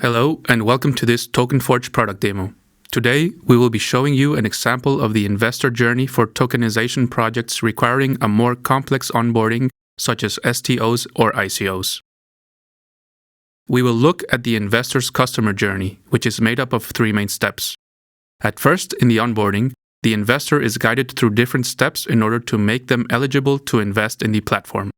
Hello and welcome to this tokenforge product demo. Today, we will be showing you an example of the investor journey for tokenization projects requiring a more complex onboarding, such as STOs or ICOs. We will look at the investor's customer journey, which is made up of three main steps. At first, in the onboarding, the investor is guided through different steps in order to make them eligible to invest in the platform.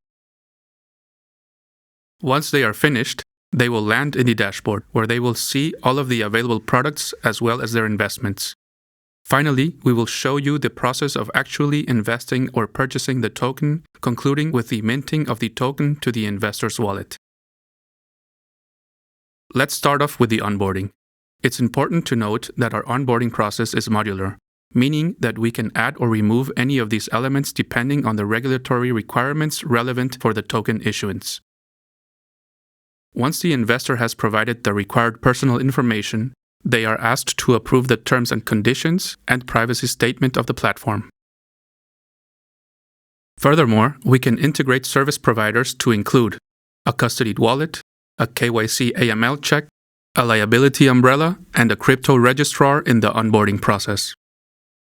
Once they are finished, they will land in the dashboard, where they will see all of the available products as well as their investments. Finally, we will show you the process of actually investing or purchasing the token, concluding with the minting of the token to the investor's wallet. Let's start off with the onboarding. It's important to note that our onboarding process is modular, meaning that we can add or remove any of these elements depending on the regulatory requirements relevant for the token issuance. Once the investor has provided the required personal information, they are asked to approve the terms and conditions and privacy statement of the platform. Furthermore, we can integrate service providers to include a custodied wallet, a KYC AML check, a liability umbrella, and a crypto registrar in the onboarding process.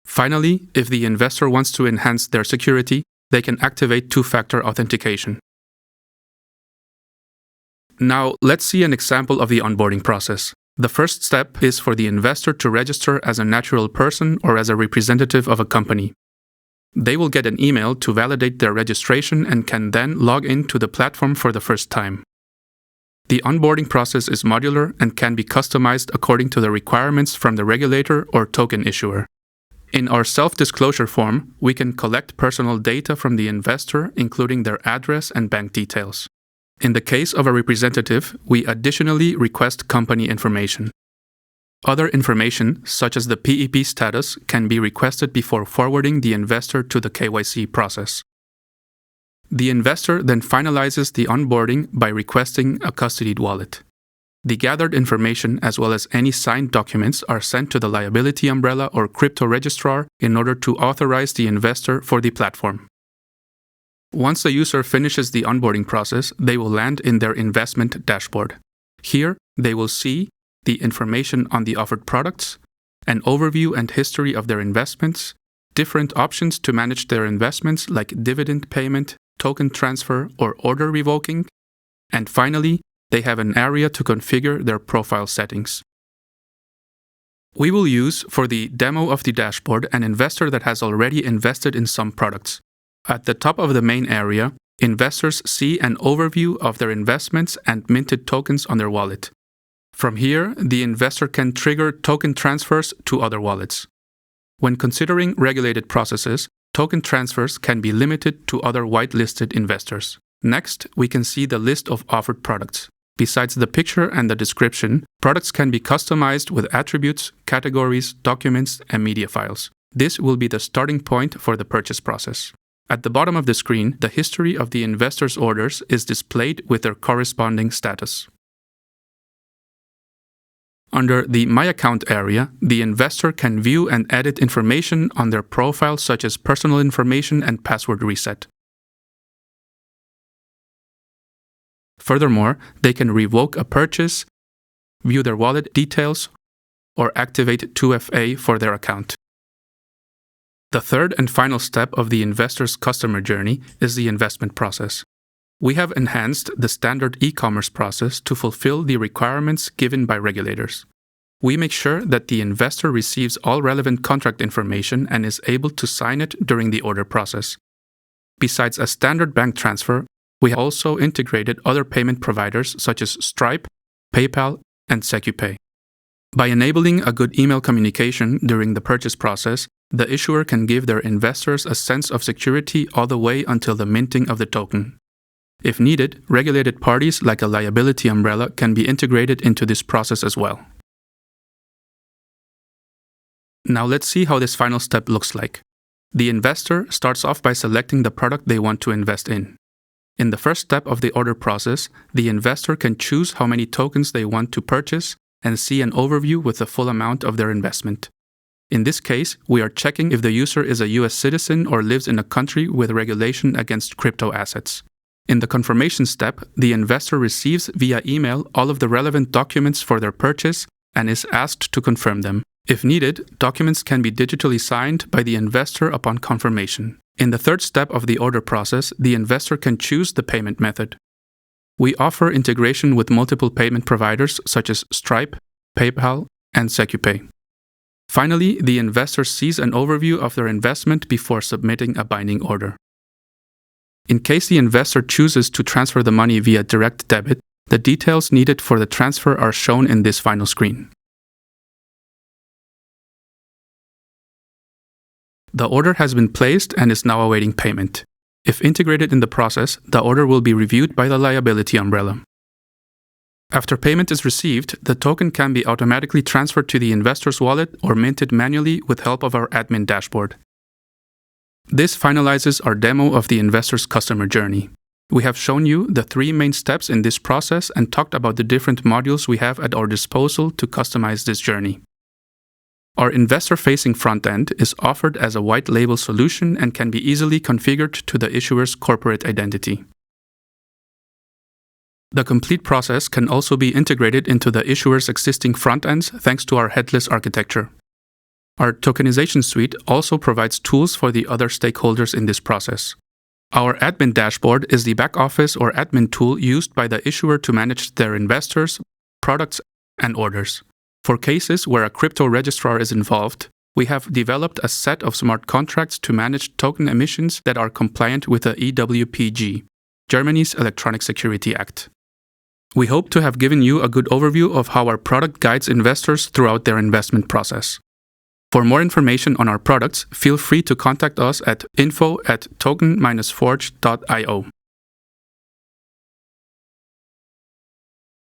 Finally, if the investor wants to enhance their security, they can activate two-factor authentication. Now, let's see an example of the onboarding process. The first step is for the investor to register as a natural person or as a representative of a company. They will get an email to validate their registration and can then log into the platform for the first time. The onboarding process is modular and can be customized according to the requirements from the regulator or token issuer. In our self-disclosure form, we can collect personal data from the investor, including their address and bank details. In the case of a representative, we additionally request company information. Other information, such as the PEP status, can be requested before forwarding the investor to the KYC process. The investor then finalizes the onboarding by requesting a custodied wallet. The gathered information, as well as any signed documents, are sent to the liability umbrella or crypto registrar in order to authorize the investor for the platform. Once the user finishes the onboarding process, they will land in their investment dashboard. Here, they will see the information on the offered products, an overview and history of their investments, different options to manage their investments like dividend payment, token transfer, or order revoking, and finally, they have an area to configure their profile settings. We will use for the demo of the dashboard an investor that has already invested in some products. At the top of the main area, investors see an overview of their investments and minted tokens on their wallet. From here, the investor can trigger token transfers to other wallets. When considering regulated processes, token transfers can be limited to other whitelisted investors. Next, we can see the list of offered products. Besides the picture and the description, products can be customized with attributes, categories, documents, and media files. This will be the starting point for the purchase process. At the bottom of the screen, the history of the investor's orders is displayed with their corresponding status. Under the My Account area, the investor can view and edit information on their profile such as personal information and password reset. Furthermore, they can revoke a purchase, view their wallet details, or activate 2FA for their account. The third and final step of the investor's customer journey is the investment process. We have enhanced the standard e-commerce process to fulfill the requirements given by regulators. We make sure that the investor receives all relevant contract information and is able to sign it during the order process. Besides a standard bank transfer, we have also integrated other payment providers such as Stripe, PayPal, and SecuPay. By enabling a good email communication during the purchase process, the issuer can give their investors a sense of security all the way until the minting of the token. If needed, regulated parties like a liability umbrella can be integrated into this process as well. Now let's see how this final step looks like. The investor starts off by selecting the product they want to invest in. In the first step of the order process, the investor can choose how many tokens they want to purchase and see an overview with the full amount of their investment. In this case, we are checking if the user is a US citizen or lives in a country with regulation against crypto assets. In the confirmation step, the investor receives via email all of the relevant documents for their purchase and is asked to confirm them. If needed, documents can be digitally signed by the investor upon confirmation. In the third step of the order process, the investor can choose the payment method. We offer integration with multiple payment providers such as Stripe, PayPal, and SecuPay. Finally, the investor sees an overview of their investment before submitting a binding order. In case the investor chooses to transfer the money via direct debit, the details needed for the transfer are shown in this final screen. The order has been placed and is now awaiting payment. If integrated in the process, the order will be reviewed by the liability umbrella. After payment is received, the token can be automatically transferred to the investor's wallet or minted manually with help of our admin dashboard. This finalizes our demo of the investor's customer journey. We have shown you the 3 main steps in this process and talked about the different modules we have at our disposal to customize this journey. Our investor-facing front end is offered as a white label solution and can be easily configured to the issuer's corporate identity. The complete process can also be integrated into the issuer's existing front ends thanks to our headless architecture. Our tokenization suite also provides tools for the other stakeholders in this process. Our admin dashboard is the back office or admin tool used by the issuer to manage their investors, products, and orders. For cases where a crypto registrar is involved, we have developed a set of smart contracts to manage token emissions that are compliant with the EWPG, Germany's Electronic Security Act. We hope to have given you a good overview of how our product guides investors throughout their investment process. For more information on our products, feel free to contact us at info@token-forge.io.